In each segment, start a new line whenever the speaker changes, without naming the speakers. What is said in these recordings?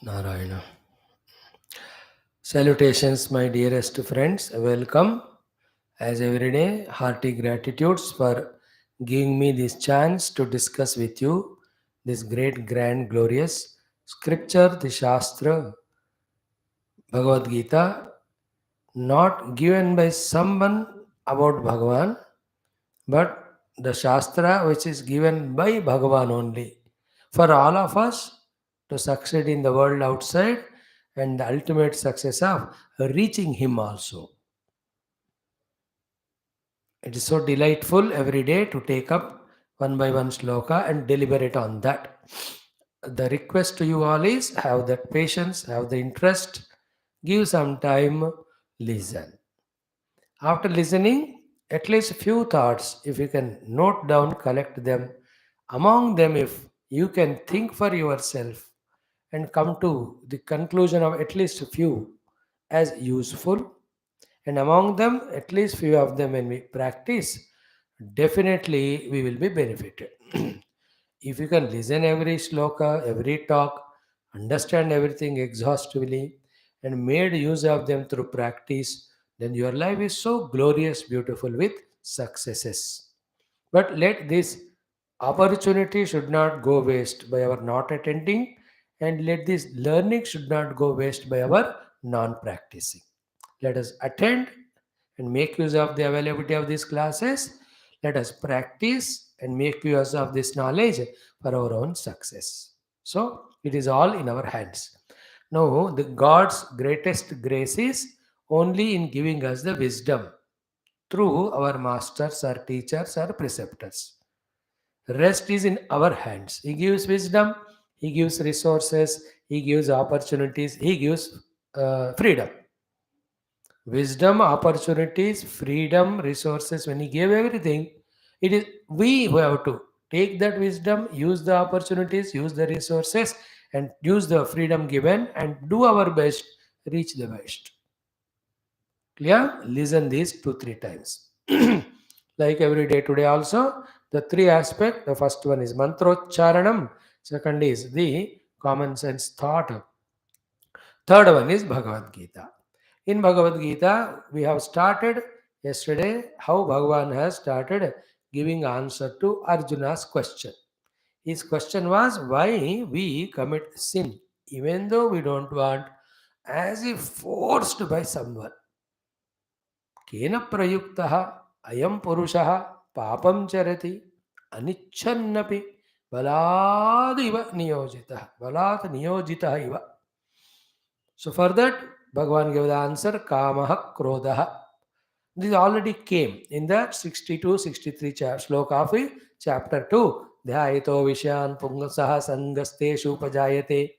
Narayana. Salutations, my dearest friends. Welcome. As every day, hearty gratitudes for giving me this chance to discuss with you this great, grand, glorious scripture, the Shastra, Bhagavad Gita, not given by someone about Bhagavan, but the Shastra which is given by Bhagavan only for all of us to succeed in the world outside and the ultimate success of reaching Him also. It is so delightful every day to take up one by one shloka and deliberate on that. The request to you all is have that patience, have the interest, give some time, listen. After listening, at least a few thoughts, if you can note down, collect them. Among them, if you can think for yourself and come to the conclusion of at least a few as useful, and among them, at least few of them when we practice, definitely we will be benefited. If you can listen every shloka, every talk, understand everything exhaustively, and made use of them through practice, then your life is so glorious, beautiful with successes. But let this opportunity should not go waste by our not attending, and let this learning should not go waste by our non practicing. Let us attend and make use of the availability of these classes. Let us practice and make use of this knowledge for our own success. So it is all in our hands. Now, the God's greatest grace is only in giving us the wisdom through our masters or teachers or preceptors. Rest is in our hands. He gives wisdom, He gives resources, He gives opportunities, He gives freedom. Wisdom, opportunities, freedom, resources. When He gave everything, it is we who have to take that wisdom, use the opportunities, use the resources, and use the freedom given and do our best, reach the best. Clear? Listen these 2-3 times. Like every day today also, the three aspect. The first one is mantrocharanam. Second is the common sense thought. Third one is Bhagavad Gita. In Bhagavad Gita, we have started yesterday how Bhagavan has started giving answer to Arjuna's question. His question was why we commit sin, even though we don't want, as if forced by someone. केन प्रयुक्तः अयं पुरुषः पापं चरति अनिच्छन्नपि बलादिव नियोजितः बलात् नियोजितः इव. So for that, Bhagavan gave the answer Kamah Krodha. This already came in the 62-63 shloka of chapter 2. Dhyaito Vishan Pungasaha Sangasteshu Pajayate.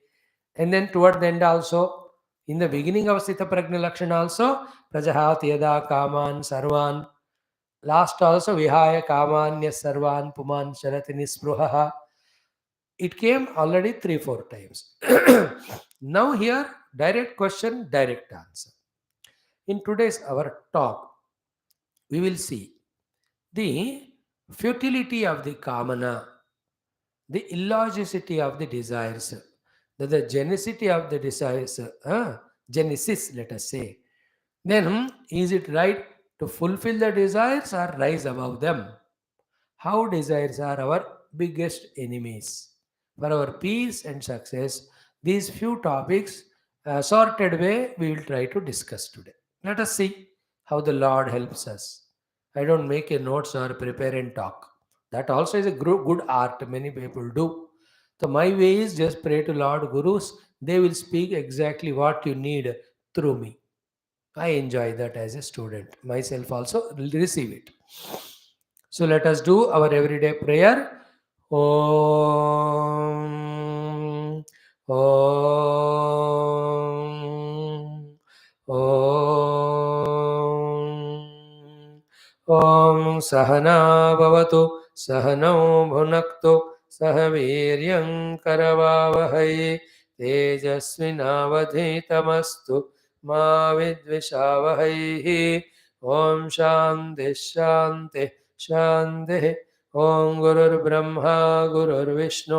And then toward the end also, in the beginning of Sita Prajna Lakshana also, Prajahat Yada Kaman Sarvan. Last also, Vihaya Kamanya Sarvan Puman Sharati Nispruhaha. It came already 3-4 times. Now here, direct question, direct answer. In today's our talk, we will see the futility of the kamana, the illogicity of the desires, the genicity of the desires, genesis, let us say. Then, is it right to fulfill the desires or rise above them? How desires are our biggest enemies. For our peace and success, these few topics, sorted way, we will try to discuss today. Let us see how the Lord helps us. I don't make a notes or prepare and talk. That also is a good art. Many people do. So my way is just pray to Lord Gurus. They will speak exactly what you need through me. I enjoy that as a student. Myself also will receive it. So let us do our everyday prayer. Om, Om, Om, Om Sahana Bhavatu, Sahano Bhunaktu, Sahaviryam Karavavahai, Tejasvinavadhitamastu, Ma Vidvishavahai, Om Shanti Shanti Shanti. Om Gurur Brahma Gurur Vishnu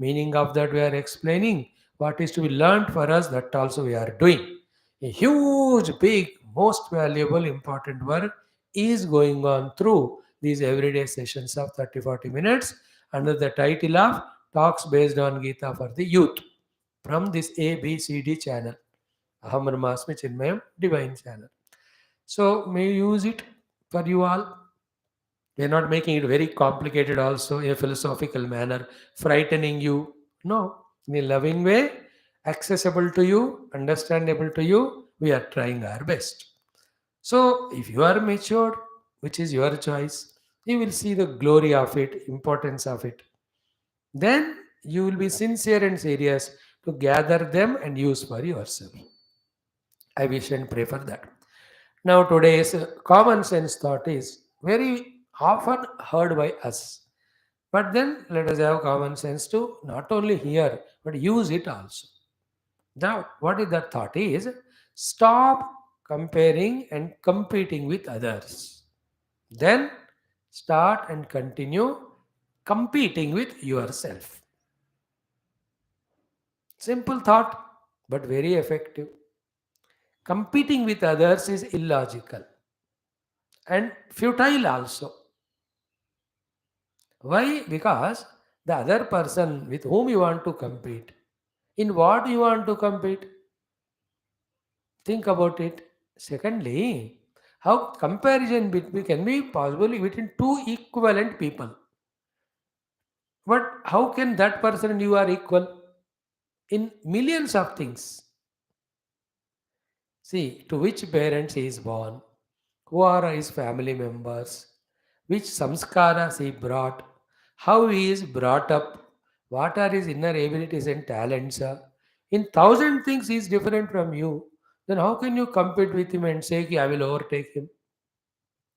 Meaning of that we are explaining. What is to be learned for us, that also we are doing. A huge, big, most valuable, important work is going on through these everyday sessions of 30-40 minutes under the title of Talks Based on Gita for the Youth from this ABCD channel. Aham Brahmasmi Chinmayam Divine channel. So may you use it for you all. We are not making it very complicated also in a philosophical manner, frightening you. No, in a loving way, accessible to you, understandable to you, we are trying our best. So if you are matured, which is your choice, you will see the glory of it, importance of it. Then you will be sincere and serious to gather them and use for yourself. I wish and pray for that. Now, today's common sense thought is very often heard by us. But then let us have common sense to not only hear but use it also. Now, what is that thought is stop comparing and competing with others. Then start and continue competing with yourself. Simple thought, but very effective. Competing with others is illogical and futile also. Why? Because the other person with whom you want to compete, in what you want to compete, think about it. Secondly, how comparison between can be possible between two equivalent people. But how can that person and you are equal in millions of things? See, to which parents he is born, who are his family members, which samskaras he brought, how he is brought up, what are his inner abilities and talents. In thousand things he is different from you. Then how can you compete with him and say, "Ki, I will overtake him"?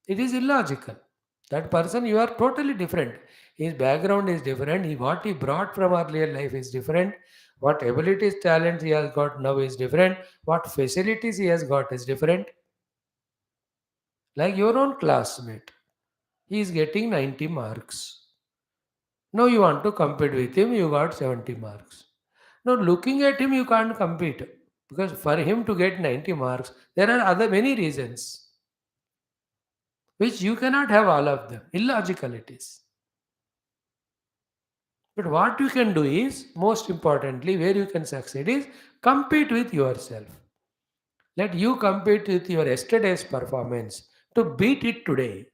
It is illogical. That person, you are totally different. His background is different. What he brought from earlier life is different. What abilities, talents he has got now is different. What facilities he has got is different. Like your own classmate, he is getting 90 marks. Now you want to compete with him, you got 70 marks. Now looking at him, you can't compete because for him to get 90 marks, there are other many reasons which you cannot have all of them. Illogical it is. But what you can do is, most importantly, where you can succeed is compete with yourself. Let you compete with your yesterday's performance to beat it today.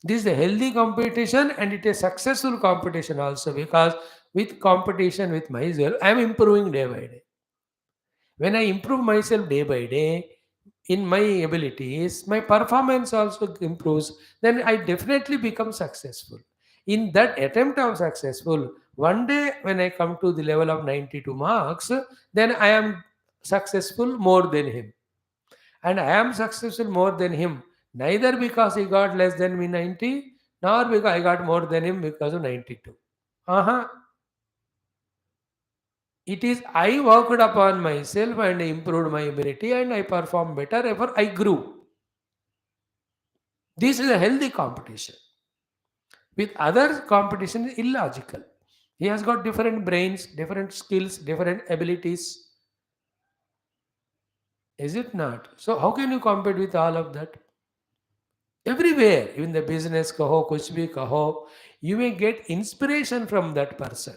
This is a healthy competition and it is a successful competition also because with competition with myself, I am improving day by day. When I improve myself day by day in my abilities, my performance also improves, then I definitely become successful. In that attempt of successful, one day when I come to the level of 92 marks, then I am successful more than him. And I am successful more than him, neither because he got less than me 90, nor because I got more than him because of 92. Uh-huh. It is I worked upon myself and improved my ability and I performed better, therefore I grew. This is a healthy competition. With other competition is illogical. He has got different brains, different skills, different abilities. Is it not? So how can you compete with all of that? Everywhere, even the business kaho, kuch bhi kaho, you may get inspiration from that person.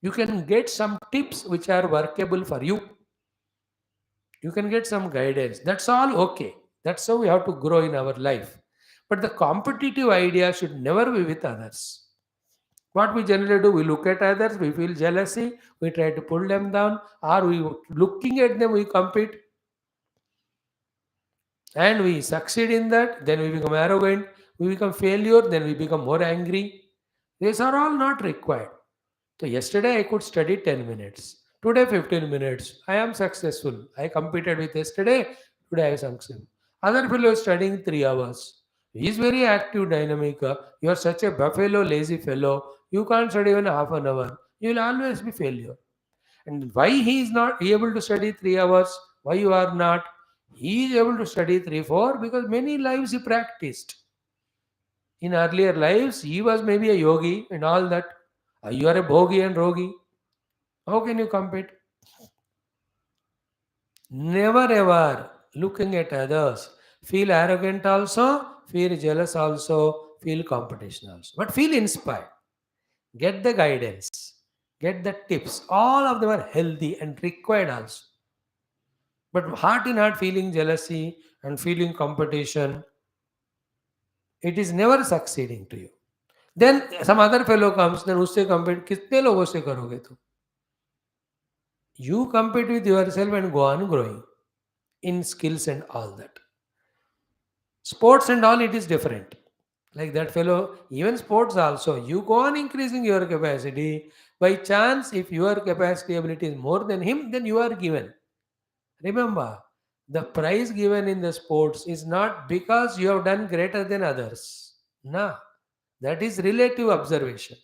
You can get some tips which are workable for you. You can get some guidance. That's all okay. That's how we have to grow in our life. But the competitive idea should never be with others. What we generally do, we look at others, we feel jealousy, we try to pull them down, or we looking at them, we compete, and we succeed in that, then we become arrogant, we become failure, then we become more angry. These are all not required. So yesterday I could study 10 minutes. Today 15 minutes. I am successful. I competed with yesterday. Today I am successful. Other fellow is studying 3 hours. He is very active, dynamic. You are such a buffalo, lazy fellow. You can't study even half an hour. You will always be failure. And why he is not able to study 3 hours? Why you are not? He is able to study 3, 4 because many lives he practiced. In earlier lives, he was maybe a yogi and all that. You are a bhogi and rogi. How can you compete? Never ever looking at others. Feel arrogant also, feel jealous also, feel competition also. But feel inspired. Get the guidance, get the tips. All of them are healthy and required also. But heart in heart feeling jealousy and feeling competition, it is never succeeding to you. Then some other fellow comes, then उससे compete कितने लोगों से करोगे तुम? You compete with yourself and go on growing in skills and all that. Sports and all, it is different. Like that fellow, even sports also, you go on increasing your capacity. By chance, if your capacity ability is more than him, then you are given. Remember, the prize given in the sports is not because you have done greater than others. No, that is relative observation.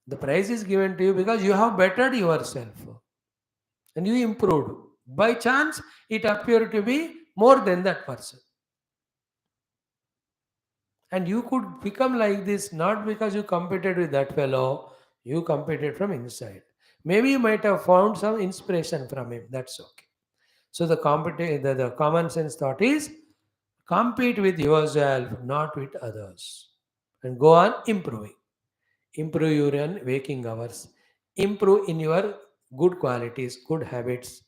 The prize is given to you because you have bettered yourself and you improved. By chance, it appeared to be more than that person. And you could become like this not because you competed with that fellow, you competed from inside. Maybe you might have found some inspiration from him. That's okay. So the common sense thought is compete with yourself, not with others. And go on improving. Improve your waking hours. Improve in your good qualities, good habits.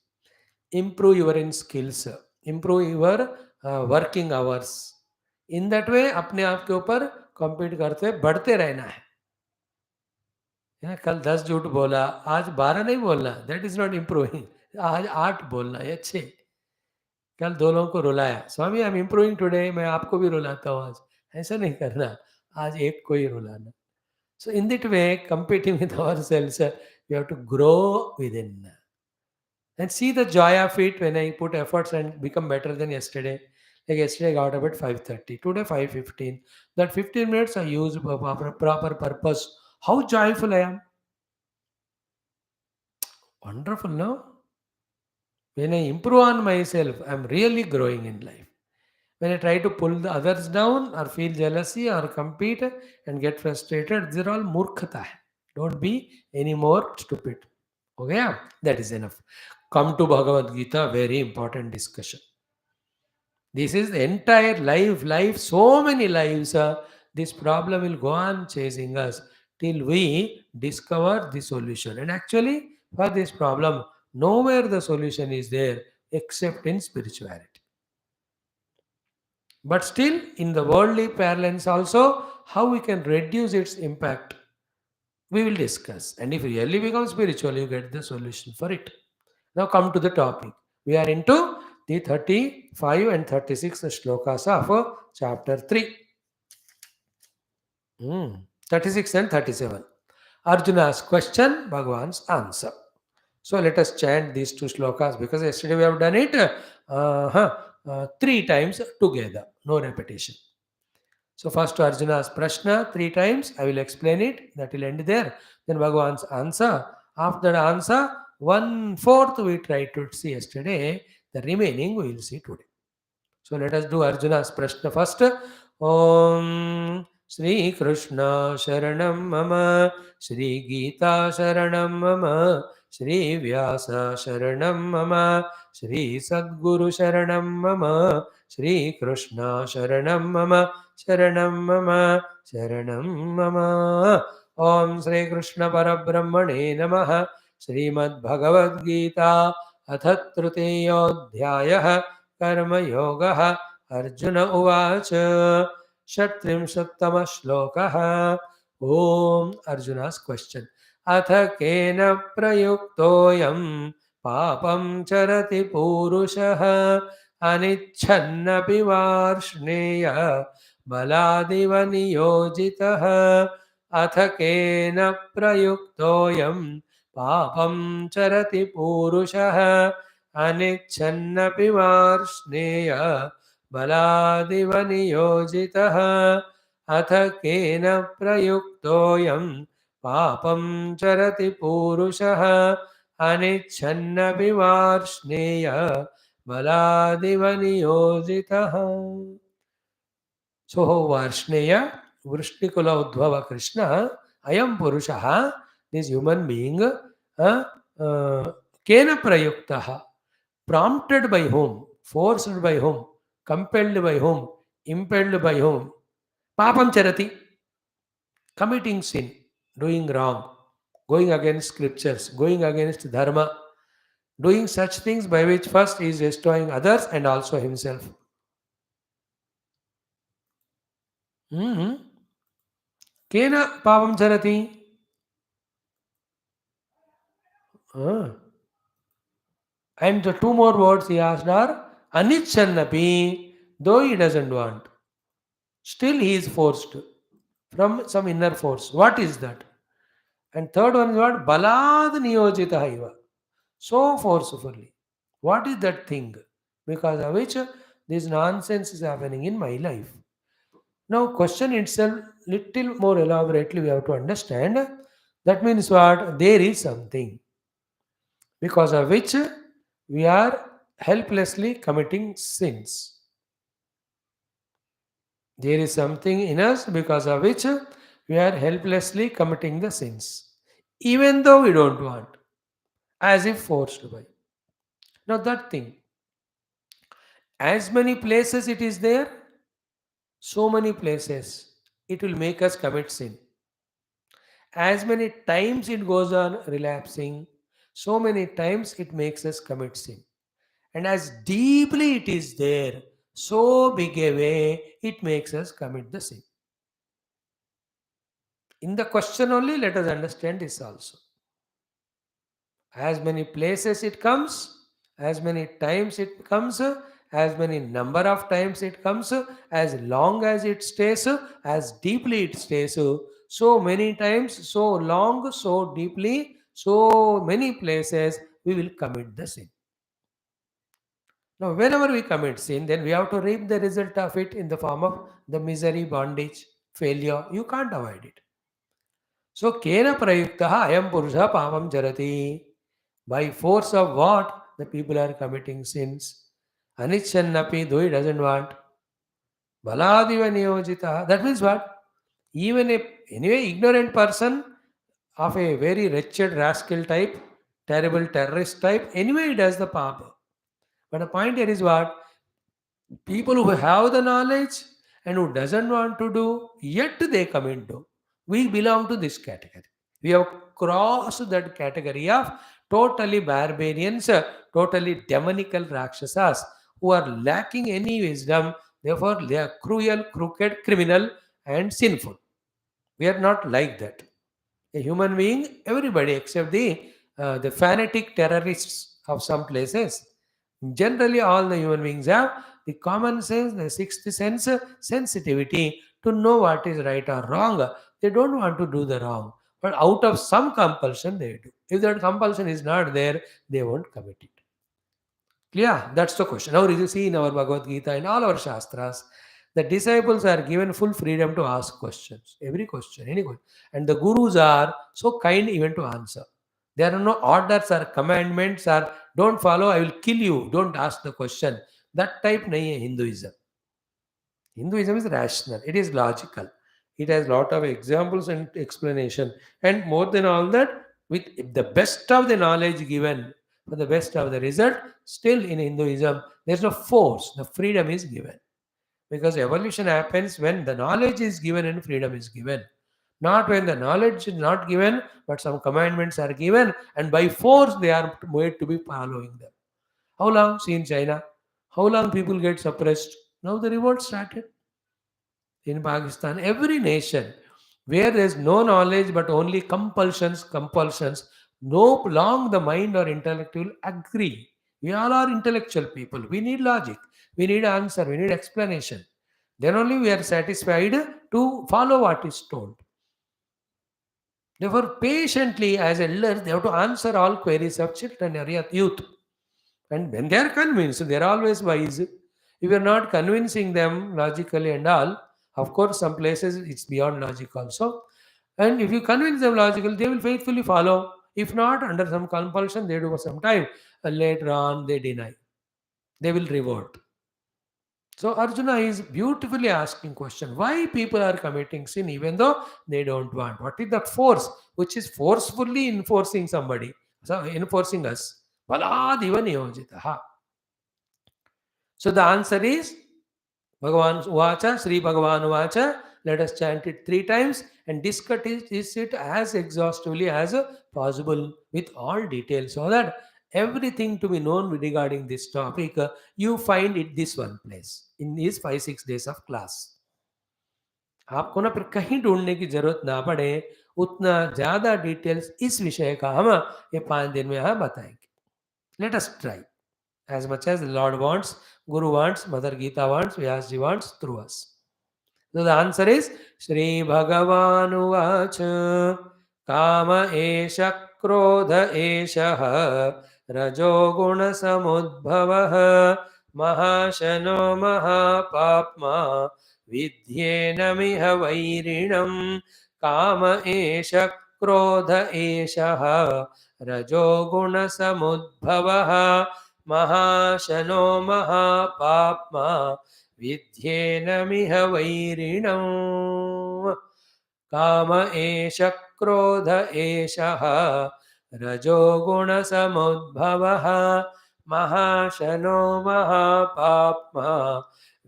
Improve your in skills. Improve your working hours. In that वे अपने आप के ऊपर compete करते बढ़ते रहना है कल 10 झूठ बोला आज 12 नहीं बोलना दैट इज नॉट इम्प्रूविंग आज 8 बोलना है अच्छे कल 2 लोगों को रुलाया स्वामी आई एम इम्प्रूविंग टुडे मैं आपको भी रुलाता हूँ आज ऐसा नहीं करना आज एक को ही रुलाना so in that way competing with ourselves we have to grow within and see the joy of it when I put efforts and become better than yesterday. Like yesterday, I got up at 5:30. Today, 5:15. That 15 minutes I use for proper purpose. How joyful I am. Wonderful, no? When I improve on myself, I'm really growing in life. When I try to pull the others down or feel jealousy or compete and get frustrated, they're all murkhata. Don't be any more stupid. Okay, yeah? That is enough. Come to Bhagavad Gita, very important discussion. This is the entire life, so many lives. This problem will go on chasing us till we discover the solution. And actually, for this problem, nowhere the solution is there except in spirituality. But still, in the worldly parlance also, how we can reduce its impact, we will discuss. And if you really become spiritual, you get the solution for it. Now come to the topic. We are into the 35 and 36 shlokas of chapter 3. 36 and 37. Arjuna's question, Bhagavan's answer. So let us chant these two shlokas because yesterday we have done it 3 times together, no repetition. So first Arjuna's prashna 3 times, I will explain it, that will end there. Then Bhagavan's answer. After the answer, 1/4 we tried to see yesterday, the remaining we will see today. So let us do Arjuna's prashna first. Om Shri Krishna Sharanam Mama Shri Geeta Sharanam Mama Shri Vyasa Sharanam Mama Shri Sadguru Sharanam Mama Shri Krishna Sharanam Mama Sharanam Mama Sharanam Mama Om Shri Krishna Parabrahmane Namaha Srimad Bhagavad Gita Atha Trutiyodhyayah कर्मयोगः अर्जुन उवाच 37 श्लोकः ॐ अर्जुन's question अथ केन प्रयुक्तोऽयं पापं चरति पूरुषः अनिच्छन्नपि वार्ष्णेय बलादिव नियोजितः अथ केन प्रयुक्तोऽयं पापं चरति पूरुषः अनिच्छन्नपि वार्ष्णेय बलादिव नियोजितः अथ केन प्रयुक्तोऽयं पापं चरति पूरुषः अनिच्छन्नपि Varshney बलादिव नियोजितः. So Varshneya, Vrishnikula Udbhava Krishna, Ayam Purushaha, this human being, Kena Prayuktaha, prompted by whom, forced by whom, compelled by whom, impelled by whom, Papam Charati, committing sin, doing wrong, going against scriptures, going against dharma, doing such things by which first he is destroying others and also himself. Mhm. Kena Papam Charati. Ah. And the two more words he asked are Anichannapi, though he doesn't want. Still he is forced from some inner force. What is that? And third one is what? Balad niyojita haiva. So forcefully. What is that thing? Because of which this nonsense is happening in my life. Now question itself little more elaborately we have to understand. That means what? There is something because of which we are helplessly committing sins. There is something in us because of which we are helplessly committing the sins, even though we don't want, as if forced by. Now, that thing, as many places it is there, so many places it will make us commit sin. As many times it goes on relapsing, so many times it makes us commit sin. And as deeply it is there, so big a way it makes us commit the sin. In the question only, let us understand this also. As many places it comes, as many times it comes, as many number of times it comes, as long as it stays, as deeply it stays, so many times, so long, so deeply, so many places we will commit the sin. Now, whenever we commit sin, then we have to reap the result of it in the form of the misery, bondage, failure. You can't avoid it. So, Kena Prayuktaha Ayam Purusha Pamam Jarati. By force of what? The people are committing sins. Anichannapi, though he doesn't want. Baladiva Niyojita. That means what? Even a anyway ignorant person of a very wretched rascal type, terrible terrorist type, anyway he does the papa. But the point here is what? People who have the knowledge and who doesn't want to do, yet they commit do. We belong to this category. We have crossed that category of totally barbarians, totally demonical rakshasas who are lacking any wisdom. Therefore, they are cruel, crooked, criminal, and sinful. We are not like that. A human being, everybody except the fanatic terrorists of some places. Generally, all the human beings have the common sense, the sixth sense, sensitivity to know what is right or wrong. They don't want to do the wrong, but out of some compulsion, they do. If that compulsion is not there, they won't commit it. Yeah, that's the question. Now, you see in our Bhagavad Gita and all our Shastras, the disciples are given full freedom to ask questions, every question, any question. And the gurus are so kind even to answer. There are no orders or commandments or don't follow, I will kill you, don't ask the question. That type nahi hai Hinduism. Hinduism is rational, it is logical. It has lot of examples and explanation. And more than all that, with the best of the knowledge given for the best of the result, still in Hinduism, there's no force, the freedom is given. Because evolution happens when the knowledge is given and freedom is given. Not when the knowledge is not given, but some commandments are given, and by force they are made to be following them. How long? See in China. How long people get suppressed? Now the revolt started in Pakistan. Every nation where there is no knowledge but only compulsions, no long the mind or intellect will agree. We all are intellectual people. We need logic. We need answer. We need explanation. Then only we are satisfied to follow what is told. Therefore, patiently as elders, they have to answer all queries of children or youth. And when they are convinced, they are always wise. If you are not convincing them logically and all, of course, some places it's beyond logic also. And if you convince them logically, they will faithfully follow. If not, under some compulsion, they do for some time. And later on, they deny. They will revolt. So Arjuna is beautifully asking question why people are committing sin even though they don't want. What is the force which is forcefully enforcing somebody? So enforcing us. Baladiva niyojitaha. So the answer is Bhagavan Uvacha, Sri Bhagavan Uvacha. Let us chant it 3 times and discuss it as exhaustively as possible with all details so that everything to be known regarding this topic you find it this one place in these 5-6 days of class. आपको ना फिर कहीं ढूंढने की जरूरत ना पड़े उतना ज्यादा डिटेल्स इस विषय का हम ये 5 दिन में हम बताएंगे. Let us try as much as the Lord wants, Guru wants, Mother Geeta wants, Vyasji wants through us. So the answer is Shri Bhagavan Uvacha Kama Esha Krodha Esha Rajo Guna Samudbhava Mahashano Mahapapma Vidyena Miha Vairinam Kama Esha Krodha Esha Rajo Guna Samudbhava Mahashano Mahapapma विध्येनमिह वैरिणम् काम एष क्रोध एषः रजोगुणसमुद्भवः महाशनो महापाप्मा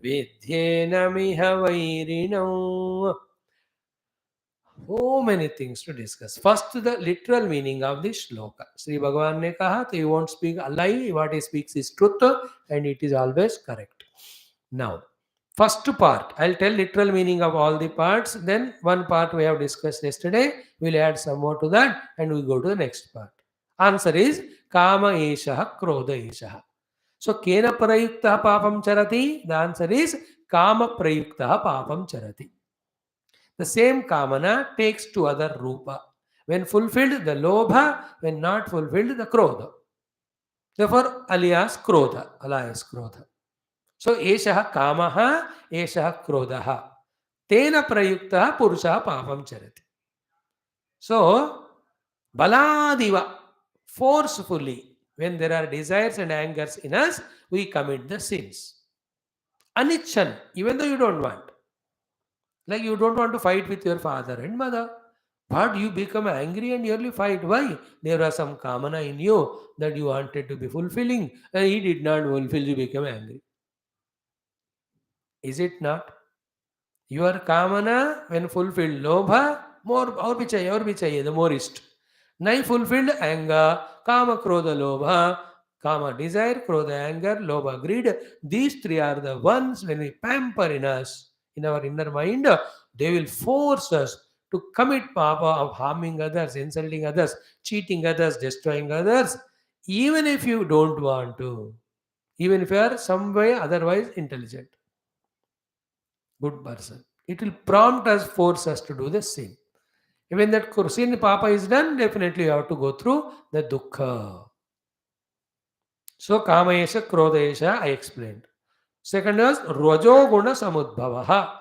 विध्येनमिह वैरिणम्. So many things to discuss. First, the literal meaning of this shloka. Sri Bhagavan ne kaha, so you won't speak a lie. What he speaks is truth and it is always correct. Now, first part, I'll tell literal meaning of all the parts. Then one part we have discussed yesterday. We'll add some more to that and we go to the next part. Answer is Kama Eshaha Krodha Eshaha. So, Kena Prayukta Papam Charati? The answer is Kama Prayukta Papam Charati. The same kamana takes two other rupa. When fulfilled, the lobha. When not fulfilled, the krodha. Therefore, alias krodha. Alias krodha. So, eshaha kamaha, eshaha krodhaha. Tena prayukta purusha papam charati. So, baladiva, forcefully, when there are desires and angers in us, we commit the sins. Anichan, even though you don't want. Like you don't want to fight with your father and mother. But you become angry and nearly fight. Why? There was some kamana in you that you wanted to be fulfilling and he did not fulfill, you become angry. Is it not? Your kamana, when fulfilled, lobha, more और भी चाहिए, the morest. Nahi fulfilled, anger, kama, krodha, lobha, kama, desire, krodha, anger, lobha, greed. These three are the ones when we pamper in us, in our inner mind, they will force us to commit papa of harming others, insulting others, cheating others, destroying others, even if you don't want to, even if you are some way otherwise intelligent, good person. It will prompt us, force us to do the sin. When that sin papa is done, definitely you have to go through the dukkha. So Kamayesha, Krodesha, I explained. Second is Rajo Guna Samudbhavaha.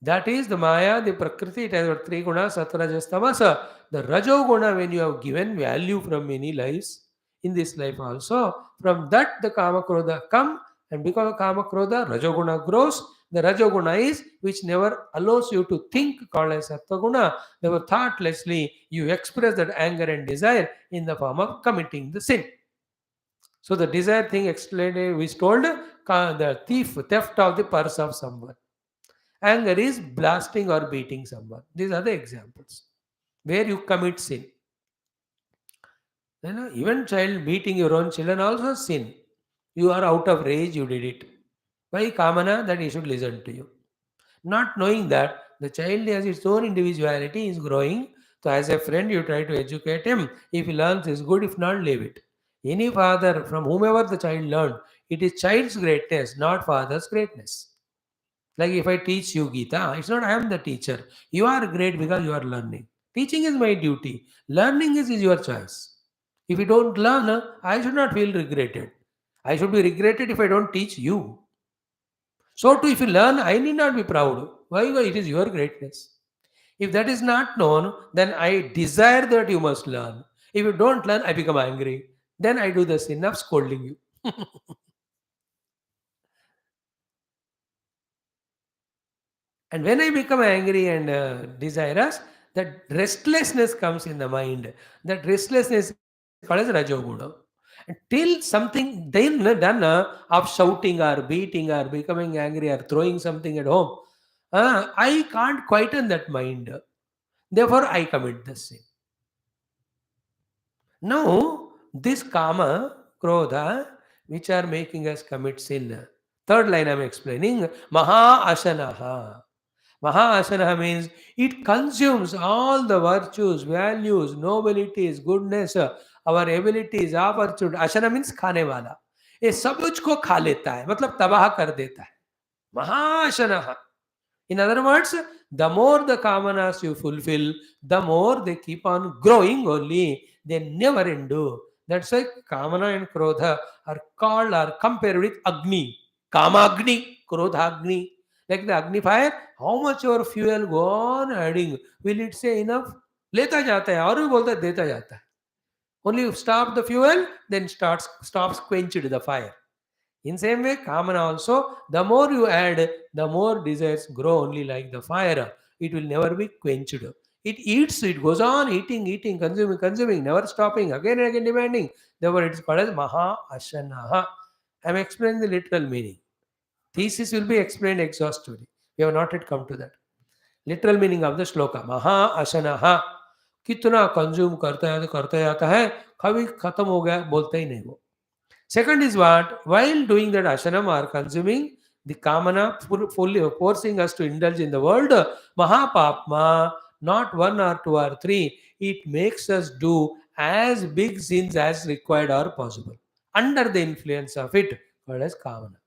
That is the Maya, the Prakriti, it has got 3 gunas, Sattvajas, Tamasa. The Rajo Guna, when you have given value from many lives, in this life also, from that the Kama Krodha come, and because of Kama Krodha, Rajo Guna grows. The Rajo Guna is which never allows you to think, called as Sattva Guna. Never thoughtlessly you express that anger and desire in the form of committing the sin. So the desire thing explained, we told the theft of the purse of someone. Anger is blasting or beating someone. These are the examples where you commit sin. Even child beating your own children also sin. You are out of rage, you did it. Why kamana? That he should listen to you. Not knowing that the child has its own individuality, is growing. So as a friend, you try to educate him. If he learns, is good. If not, leave it. Any father, from whomever the child learned, it is child's greatness, not father's greatness. Like if I teach you Geeta, it's not I am the teacher. You are great because you are learning. Teaching is my duty. Learning is your choice. If you don't learn, I should not feel regretted. I should be regretted if I don't teach you. So too, if you learn, I need not be proud. Why? Because it is your greatness. If that is not known, then I desire that you must learn. If you don't learn, I become angry. Then I do the sin of scolding you. And when I become angry and desirous, that restlessness comes in the mind. That restlessness is called as Rajoguna. Until something done of shouting or beating or becoming angry or throwing something at home, I can't quieten that mind. Therefore, I commit the sin. Now, this kama, krodha, which are making us commit sin. Third line I am explaining, maha asanaha. Maha asanaha means it consumes all the virtues, values, nobilities, goodness, our abilities, opportunity. Asana means खाने वाला. ये सब कुछ खा लेता है, मतलब तबाह कर देता है. Mahasanaha. In other words, the more the kamanas you fulfill, the more they keep on growing only. They never end. That's why kamana and krodha are called or compared with Agni. Kama Agni, Krodha Agni. Like the Agni fire, how much your fuel go on adding? Will it say enough? लेता जाता है और भी बोलता है देता जाता है. Only you stop the fuel, then stops quenched the fire. In same way, Kamana also, the more you add, the more desires grow only like the fire. It will never be quenched. It eats, it goes on eating, eating, consuming, consuming, never stopping, again and again demanding. Therefore, it is called as Maha Ashanaha. I am explaining the literal meaning. Thesis will be explained exhaustively. We have not yet come to that. Literal meaning of the shloka. Maha Ashanaha. कितना consume करता जाता है कभी खत्म हो गया बोलते ही नहीं वो. Second is what? While doing that ashanam or consuming the kamana, fully forcing us to indulge in the world, Mahapapma, not one or two or three, it makes us do as big sins as required or possible. Under the influence of it, called as kamana.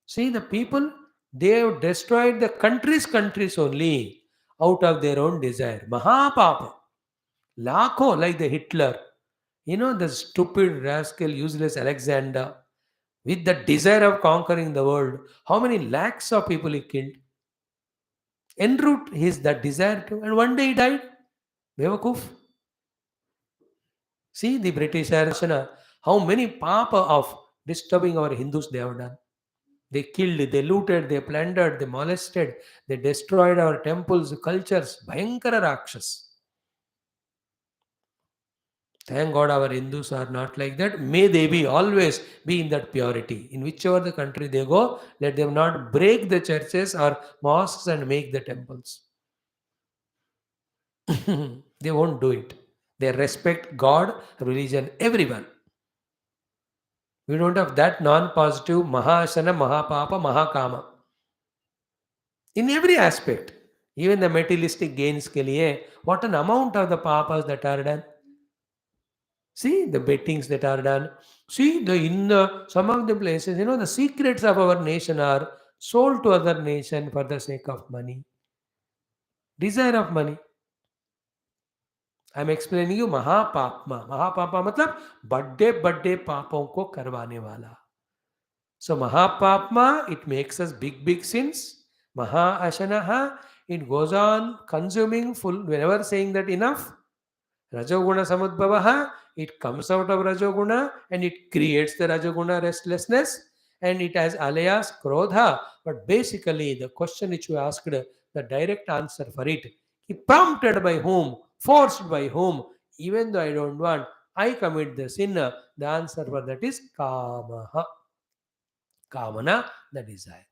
See, the people, they have destroyed the countries only out of their own desire. Mahapapa. Lakho, like the Hitler. You know, the stupid, rascal, useless Alexander, with the desire of conquering the world, how many lakhs of people he killed? En route, his that desire to, and one day he died. Bewakoof. See the British Arshana, how many papa of disturbing our Hindus they have done. They killed, they looted, they plundered, they molested, they destroyed our temples, cultures. Bhayankara Rakshas. Thank God our Hindus are not like that. May they be always be in that purity. In whichever the country they go, let them not break the churches or mosques and make the temples. They won't do it. They respect God, religion, everyone. We don't have that non-positive Mahasana, Mahapapa, Mahakama. In every aspect. Even the materialistic gains ke liye, what an amount of the papas that are done. See the bettings that are done. See the in the some of the places, the secrets of our nation are sold to other nation for the sake of money, desire of money. I am explaining you महापापमा. महापापा मतलब बड़े बड़े पापों को करवाने वाला. So Mahapapma, it makes us big sins. Maha Ashanaha, it goes on consuming full whenever saying that enough. Rajoguna Samudbhavaha, it comes out of Rajoguna and it creates the Rajoguna restlessness and it has alayas Krodha. But basically, the question which you asked, the direct answer for it, prompted by whom, forced by whom, even though I don't want, I commit the sin. The answer for that is Kamaha. Kamana, the desire.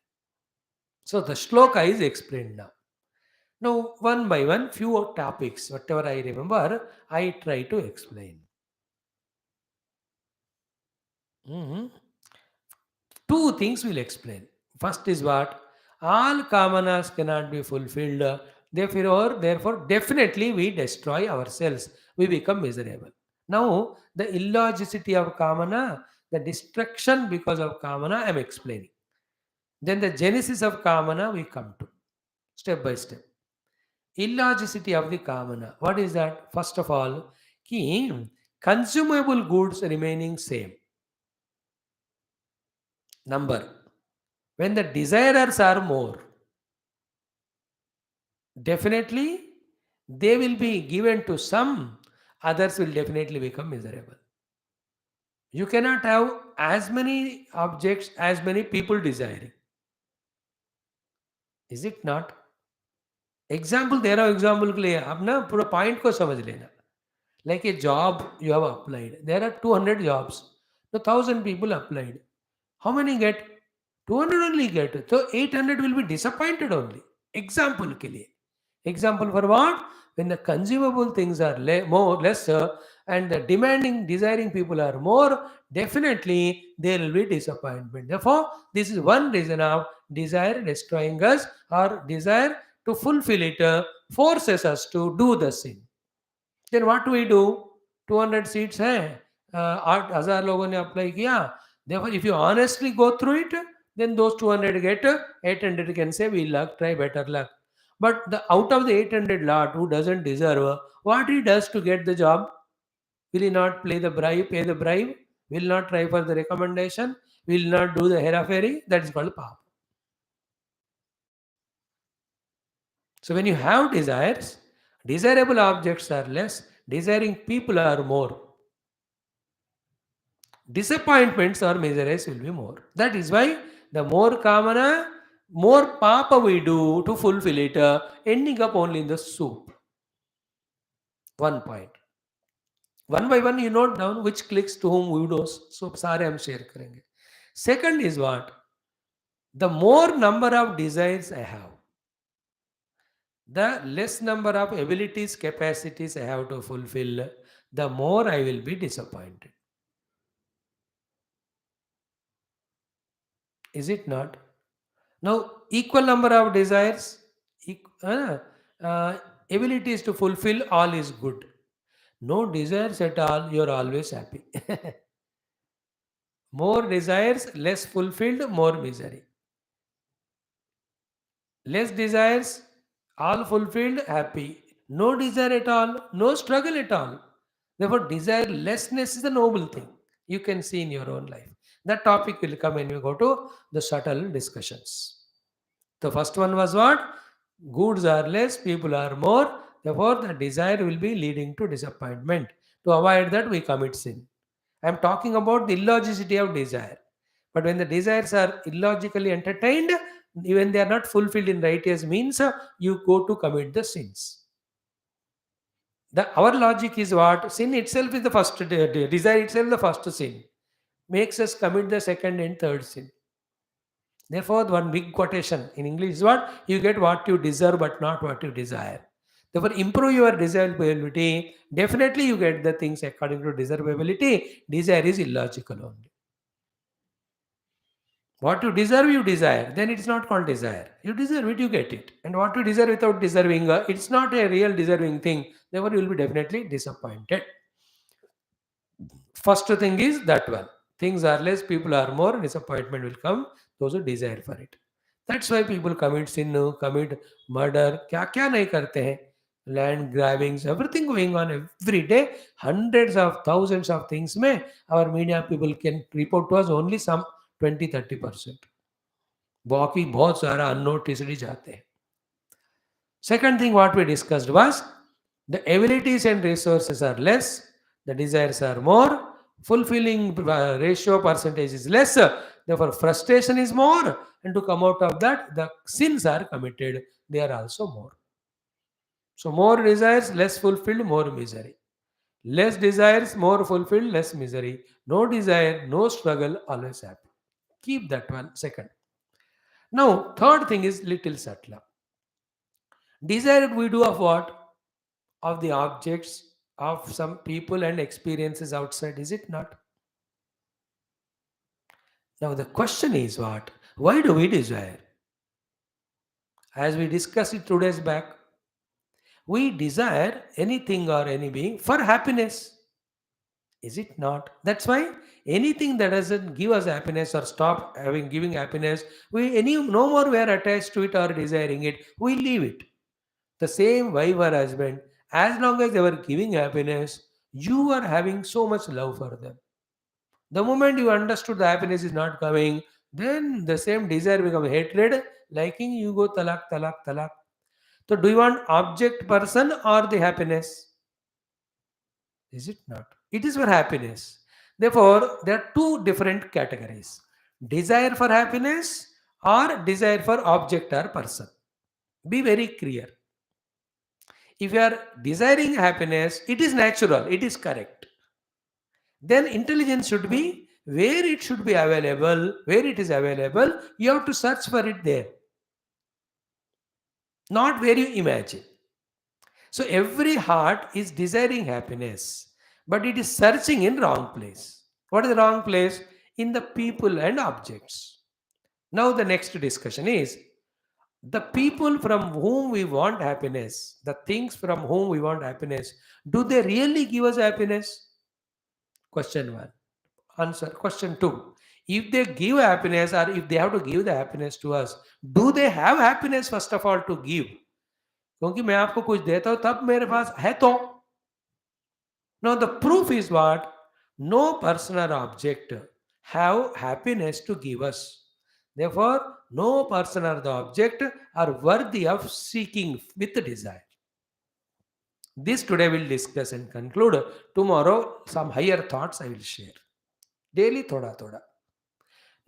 So the shloka is explained now. Now, one by one, few topics, whatever I remember, I try to explain. Mhm. Two things will explain. First is what? All kamanas cannot be fulfilled. Therefore, definitely we destroy ourselves. We become miserable. Now, the illogicity of kamana, the destruction because of kamana, I am explaining. Then the genesis of kamana we come to, step by step. Illogicity of the kamana. What is that? First of all, ki consumable goods remaining same. Number. When the desirers are more, definitely they will be given to some, others will definitely become miserable. You cannot have as many objects as many people desiring. Is it not? Example दे रहा हूँ, example के लिए आप ना पूरा point को समझ लेना. Like a job you have applied, there are 200 jobs, so 1000 people applied. How many get? 200 only get. So 800 will be disappointed only. Example के लिए. Example for what? When the consumable things are more lesser and the demanding, desiring people are more, definitely there will be disappointment. Therefore, this is one reason of desire destroying us, or desire to fulfill it forces us to do the sin. Then what do we do? 200 seats हैं, 8,000 लोगों ने apply किया. Therefore, if you honestly go through it, then those 200 get 800 can say we luck, try better luck. But the out of the 800 lot who doesn't deserve, what he does to get the job? Will he not pay the bribe? Will not try for the recommendation? Will not do the hera-fairy? That is called pap. So when you have desires, desirable objects are less, desiring people are more. Disappointments or miseries will be more. That is why the more kamana, more papa we do to fulfill it, ending up only in the soup. One point. One by one you note down which clicks to whom widows. So सारे हम share करेंगे. Second is what? The more number of desires I have, the less number of abilities, capacities I have to fulfill, the more I will be disappointed. Is it not? Now, equal number of desires, abilities to fulfill, all is good. No desires at all, you are always happy. More desires, less fulfilled, more misery. Less desires, all fulfilled, happy. No desire at all, no struggle at all. Therefore, desirelessness is a noble thing. You can see in your own life. That topic will come when we go to the subtle discussions. The first one was what? Goods are less, people are more. Therefore, the desire will be leading to disappointment. To avoid that, we commit sin. I am talking about the illogicity of desire. But when the desires are illogically entertained, even they are not fulfilled in righteous means, you go to commit the sins. Our logic is what? Sin itself is the first, desire itself the first sin. Makes us commit the second and third sin. Therefore, one big quotation in English is what? You get what you deserve but not what you desire. Therefore, improve your desirability. Definitely, you get the things according to desirability. Desire is illogical only. What you deserve, you desire. Then it's not called desire. You deserve it, you get it. And what you deserve without deserving, it's not a real deserving thing. Therefore, you will be definitely disappointed. First thing is that one. Things are less, people are more, disappointment will come. Those who desire for it. That's why people commit sin, commit murder. क्या क्या नहीं करते हैं? Land grabbings, everything going on every day. Hundreds of thousands of things में our media people can report to us only some 20-30%. बाकी बहुत सारा unnoticed ही जाते हैं. Second thing what we discussed was the abilities and resources are less, the desires are more, fulfilling ratio percentage is less, therefore frustration is more, and to come out of that, the sins are committed, they are also more. So more desires, less fulfilled, more misery. Less desires, more fulfilled, less misery. No desire, no struggle, always happy. Keep that one second. Now, third thing is little subtler. Desire we do of what? Of the objects, of some people and experiences outside, is it not? Now the question is what? Why do we desire? As we discussed it 2 days back, we desire anything or any being for happiness. Is it not? That's why anything that doesn't give us happiness or stop giving happiness, no more we are attached to it or desiring it. We leave it. The same wife or husband, as long as they were giving happiness, you are having so much love for them. The moment you understood the happiness is not coming, then the same desire becomes hatred, liking, you go talak, talak, talak. So do you want object, person or the happiness? Is it not? It is for happiness. Therefore, there are two different categories. Desire for happiness or desire for object or person. Be very clear. If you are desiring happiness, it is natural, it is correct. Then intelligence should be where it should be available, where it is available, you have to search for it there, not where you imagine. So every heart is desiring happiness, but it is searching in wrong place. What is the wrong place? In the people and objects. Now the next discussion is the people from whom we want happiness, the things from whom we want happiness, do they really give us happiness? Question 1. Answer. Question 2. If they give happiness or if they have to give the happiness to us, do they have happiness first of all to give? क्योंकि मैं आपको कुछ देता हूं तब मेरे पास है तो. Now the proof is what? No person or object have happiness to give us. Therefore, no person or the object are worthy of seeking with desire. This today we'll discuss and conclude. Tomorrow, some higher thoughts I will share. Daily thoda thoda.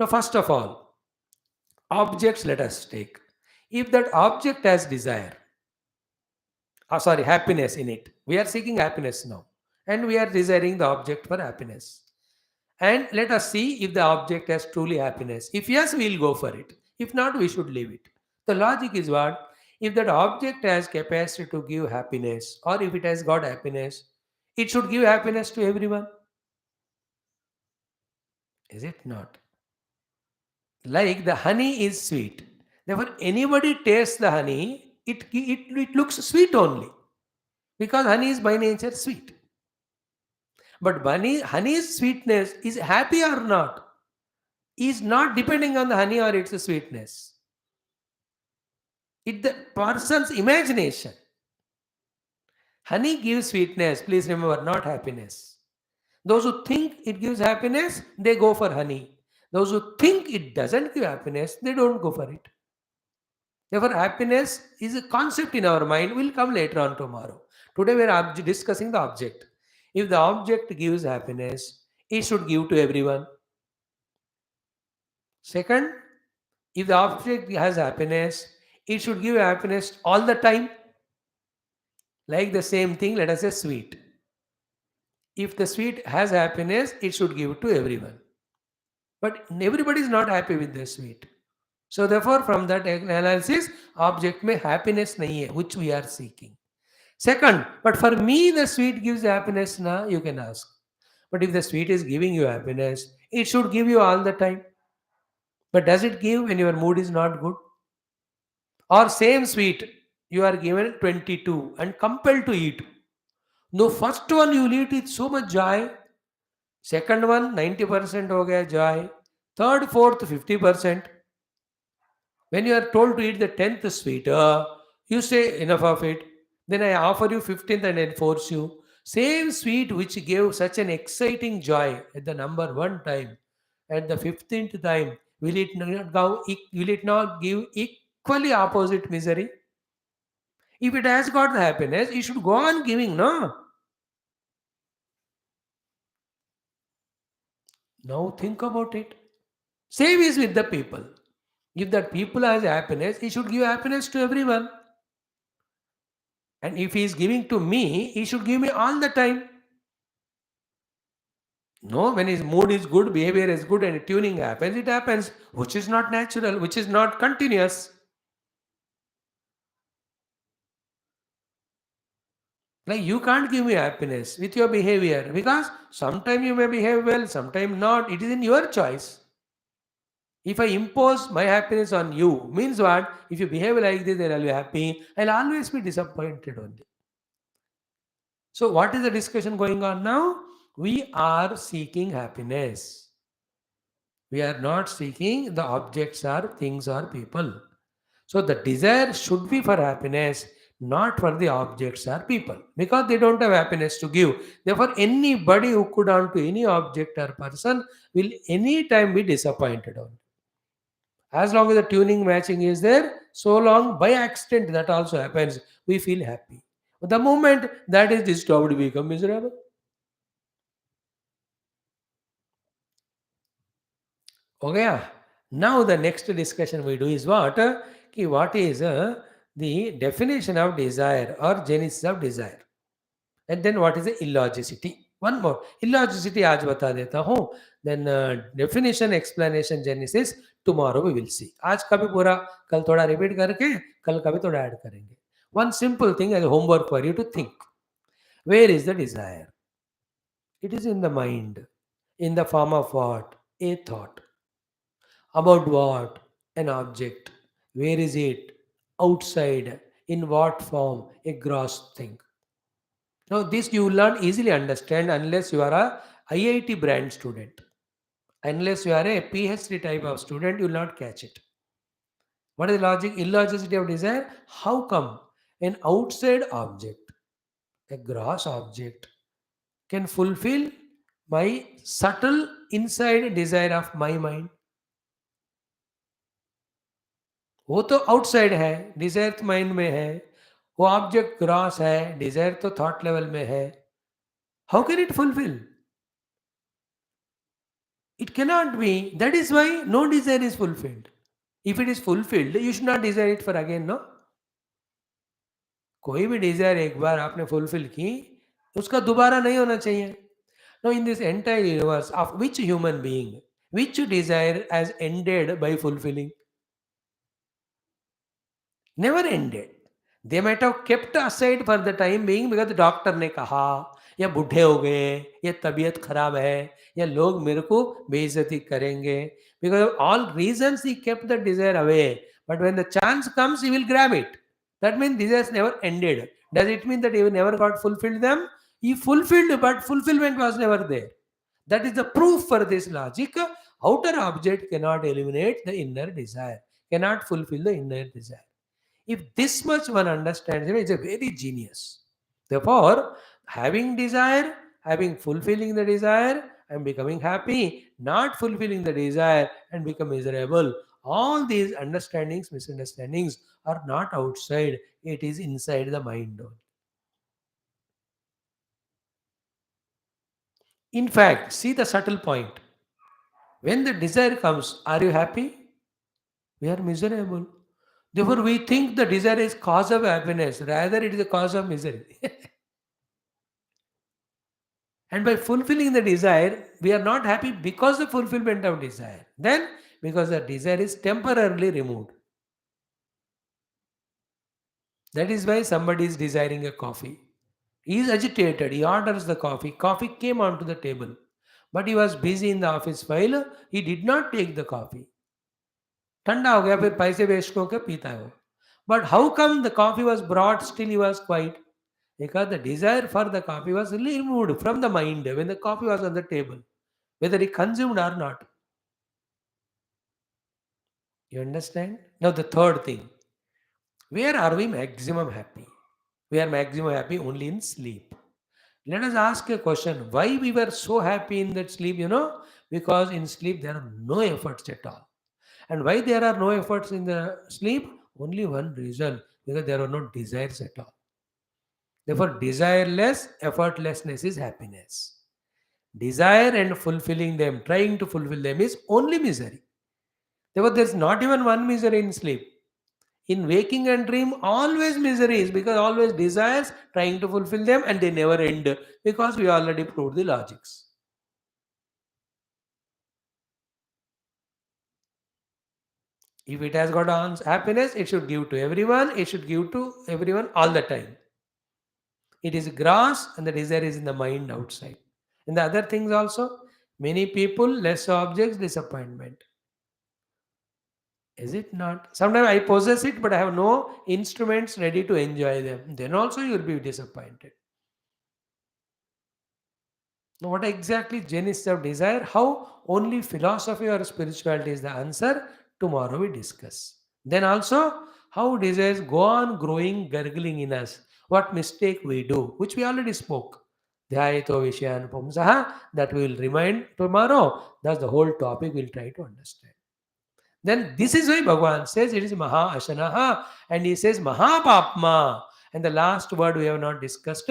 Now, first of all, objects let us take. If that object has desire, happiness in it, we are seeking happiness now, and we are desiring the object for happiness. And let us see if the object has truly happiness. If yes, we will go for it. If not, we should leave it. The logic is what? If that object has capacity to give happiness, or if it has got happiness, it should give happiness to everyone. Is it not? Like the honey is sweet. Therefore, anybody tastes the honey, it looks sweet only. Because honey is by nature sweet. But honey's sweetness is happy or not, is not depending on the honey or its sweetness. It's the person's imagination. Honey gives sweetness, please remember, not happiness. Those who think it gives happiness, they go for honey. Those who think it doesn't give happiness, they don't go for it. Therefore, happiness is a concept in our mind, will come later on tomorrow. Today we are discussing the object. If the object gives happiness, it should give to everyone. Second, if the object has happiness, it should give happiness all the time. Like the same thing, let us say sweet. If the sweet has happiness, it should give to everyone. But everybody is not happy with the sweet. So therefore, from that analysis, object में happiness नहीं है, which we are seeking. Second, but for me the sweet gives happiness now, you can ask. But if the sweet is giving you happiness, it should give you all the time. But does it give when your mood is not good? Or same sweet, you are given 22 and compelled to eat. No, first one you will eat with so much joy. Second one, 90% हो गया joy. Third, fourth, 50%. When you are told to eat the 10th sweet, you say enough of it. Then I offer you 15th and enforce you. Same sweet which gave such an exciting joy at the number one time, at the 15th time, will it not give equally opposite misery? If it has got the happiness, it should go on giving, no? Now think about it. Same is with the people. If that people has happiness, he should give happiness to everyone. And if he is giving to me, he should give me all the time. No, when his mood is good, behavior is good, and tuning happens, it happens, which is not natural, which is not continuous. Like you can't give me happiness with your behavior because sometimes you may behave well, sometimes not. It is in your choice. If I impose my happiness on you, means what? If you behave like this, then I'll be happy. I'll always be disappointed only. So, what is the discussion going on now? We are seeking happiness. We are not seeking the objects or things or people. So, the desire should be for happiness, not for the objects or people, because they don't have happiness to give. Therefore, anybody who could on to any object or person will anytime be disappointed on. As long as the tuning matching is there, so long by accident that also happens, we feel happy. But the moment that is disturbed, we become miserable. Okay. Now the next discussion we do is what? What is the definition of desire or genesis of desire. And then what is the illogicity? One more illogicity आज बता देता हूँ. Then definition, explanation, genesis tomorrow we will see. आज का भी पूरा कल थोड़ा repeat करके कल का भी थोड़ा add करेंगे. One simple thing as homework for you to think. Where is the desire? It is in the mind. In the form of what? A thought. About what? An object. Where is it? Outside. In what form? A gross thing. Now, this you will not easily understand unless you are a IIT brand student. Unless you are a PhD type of student, you will not catch it. What is the logic? Illogicity of desire? How come an outside object, a gross object, can fulfill my subtle inside desire of my mind? वो तो outside है, Dzire तो mind में है. वो object gross है, Dzire तो thought level में है. How can it fulfil? It cannot be. That is why no desire is fulfilled. If it is fulfilled, you should not desire it for again, no? कोई भी Dzire एक बार आपने fulfil की, उसका दोबारा नहीं होना चाहिए. Now, in this entire universe, of which human being, which desire has ended by fulfilling? Never ended. They might have kept aside for the time being because the doctor ने कहा, या बूढ़े हो गए, या तबीयत खराब है, या लोग मेरे को बेइज्जती करेंगे. Because of all reasons he kept the desire away. But when the chance comes, he will grab it. That means desires never ended. Does it mean that he never got fulfilled them? He fulfilled, but fulfillment was never there. That is the proof for this logic. Outer object cannot eliminate the inner desire, cannot fulfill the inner desire. If this much one understands, it's a very genius. Therefore, having desire, having fulfilling the desire, and becoming happy, not fulfilling the desire and become miserable, all these understandings, misunderstandings are not outside, it is inside the mind only. In fact, see the subtle point. When the desire comes, are you happy? We are miserable. Therefore, we think the desire is cause of happiness, rather it is a cause of misery. And by fulfilling the desire, we are not happy because of fulfillment of desire. Then, because the desire is temporarily removed. That is why somebody is desiring a coffee. He is agitated. He orders the coffee. Coffee came onto the table. But he was busy in the office file. He did not take the coffee. ठंडा हो गया, फिर पैसे waste होकर पीता है वो. But how come the coffee was brought, still he was quiet? Because the desire for the coffee was removed from the mind when the coffee was on the table, whether he consumed or not. You understand? Now the third thing. Where are we maximum happy? We are maximum happy only in sleep. Let us ask a question. Why we were so happy in that sleep, Because in sleep there are no efforts at all. And why there are no efforts in the sleep? Only one reason. Because there are no desires at all. Therefore, desireless, effortlessness is happiness. Desire and fulfilling them, trying to fulfill them is only misery. Therefore, there's not even one misery in sleep. In waking and dream, always misery is because always desires, trying to fulfill them, and they never end because we already proved the logics. If it has got happiness, it should give to everyone, it should give to everyone all the time. It is grass and the desire is in the mind outside. And the other things also, many people, less objects, disappointment. Is it not? Sometimes I possess it, but I have no instruments ready to enjoy them. Then also you will be disappointed. Now, what exactly genesis of desire? How only philosophy or spirituality is the answer? Tomorrow we discuss. Then also, how desires go on growing, gurgling in us. What mistake we do, which we already spoke. Dhyayato Vishyan Pumsaha, that we will remind tomorrow. That's the whole topic we'll try to understand. Then this is why Bhagavan says it is Maha Ashanaha and he says Mahapapma. And the last word we have not discussed,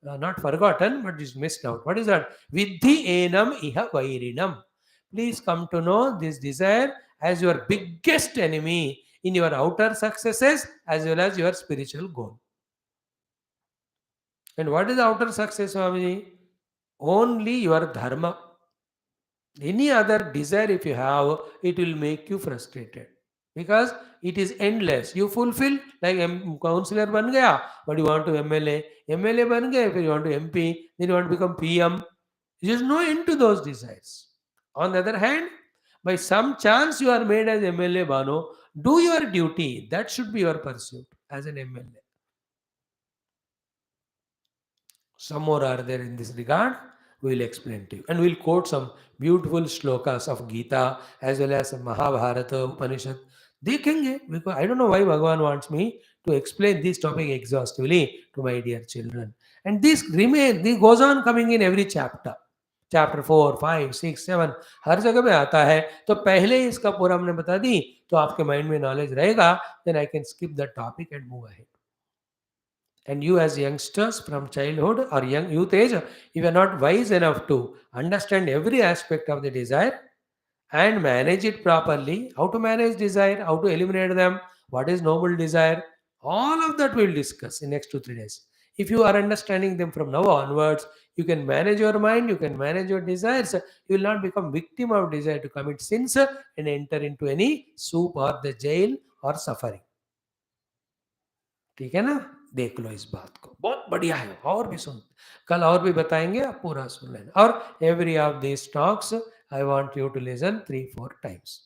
not forgotten, but is missed out. What is that? Vidhi enam iha vairinam. Please come to know this desire as your biggest enemy in your outer successes as well as your spiritual goal. And what is outer success, Swamiji? Only your dharma. Any other desire, if you have, it will make you frustrated because it is endless. You fulfill, like councillor ban gaya, but you want to MLA, MLA ban gaya, if you want to MP, then you want to become PM. There is no end to those desires. On the other hand, by some chance you are made as MLA Bano, do your duty. That should be your pursuit as an MLA. Some more are there in this regard. We will explain to you. And we'll quote some beautiful shlokas of Gita as well as Mahabharata, Upanishad. देखेंगे because I don't know why Bhagavan wants me to explain this topic exhaustively to my dear children. And this goes on coming in every chapter. Chapter 4, 5, 6, 7 हर जगह में आता है. तो पहले ही इसका पूरा हमने बता दी तो आपके माइंड में नॉलेज रहेगा. Then I can skip the topic and move ahead. And you as youngsters from childhood or young youth age, if you are not wise enough to understand every aspect of the desire and manage it properly, how to manage desire, how to eliminate them, what is noble desire, all of that we'll discuss in next 2 3 days. If you are understanding them from now onwards, you can manage your mind, you can manage your desires, you will not become victim of desire to commit sins and enter into any soup or the jail or suffering. ठीक है ना. देख लो इस बात को, बहुत बढ़िया है. और भी सुन, कल और भी बताएंगे, आप पूरा सुन लेना. और every of this talks I want you to listen 3 4 times.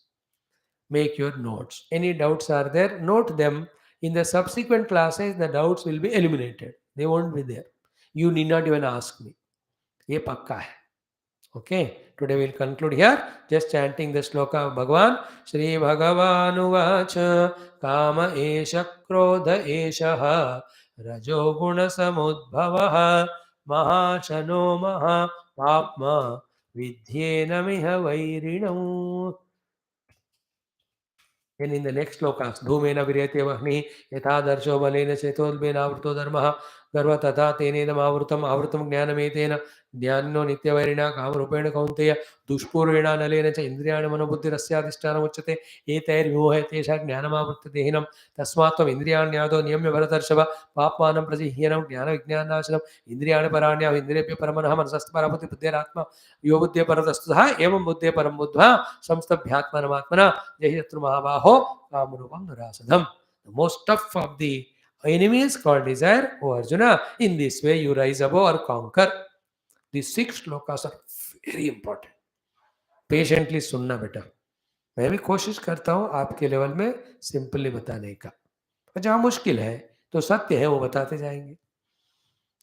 Make your notes. Any doubts are there, note them. In the subsequent classes the doubts will be eliminated, they won't be there. You need not even ask me. ये पक्का है. Okay, today we'll conclude here, just chanting the shloka of Bhagavan. Shri Bhagavanuvāca Kama esha krodha esha rajo guna samudbhavaha mahashano maha papma vidyena miha vairinam. And in the next slokas, Dhumena Viryate Vahni, Yatha Darsho Balena Chetodbena Avruto Dharma, Garva Tata Tenedam Avrutam Jnanametena, Dhyano Nityavarina, Kamarupena Kaunteya, Dushpurvena Nalena Indriana Manobuddhi Rasyadhisthana Muchate, Etair Muhe Tesha Jnanamavruta Dehinam, Tasmatam Indriyan Yado Niyamya Bharatarshava, Papanam Prazihinam, Jnana Vijnanashanam, Indriyana Paranya, Indriya Paramanaham, Sastparapati Pudyaratma, Yobudya Paradastha, Evam Buddha Parambudha, Samstabhyatmanamatmana. The most tough of the enemies called desire, O Arjuna. In this way you rise above or conquer. These 6 shlokas are very important. Patiently सुनना बेटा. मैं भी कोशिश करता हूँ आपके level में simply बताने का. जहाँ मुश्किल है तो सत्य है वो बताते जाएंगे.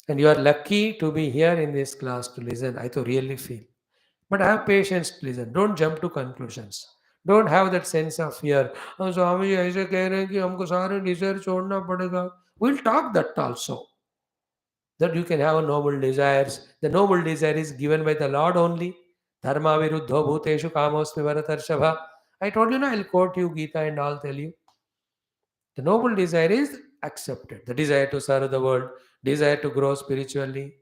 And you are lucky to be here in this class to listen. I to really feel. But have patience to listen. Don't jump to conclusions. Don't have that sense of fear. Swami ji ऐसे कह रहे हैं कि हमको सारे Dzire छोड़ना पड़ेगा. We'll talk that also. That you can have a noble desires. The noble desire is given by the Lord only. Dharma viruddho bhuteshu kamosmi bharatarshava. I told you now, I'll quote you Gita and I'll tell you. The noble desire is accepted. The desire to serve the world, desire to grow spiritually.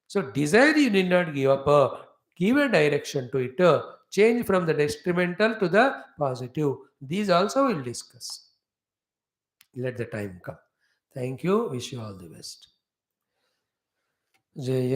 So desire you need not give up. Give a direction to it. Change from the detrimental to the positive. These also we'll discuss. Let the time come. Thank you. Wish you all the best. Jai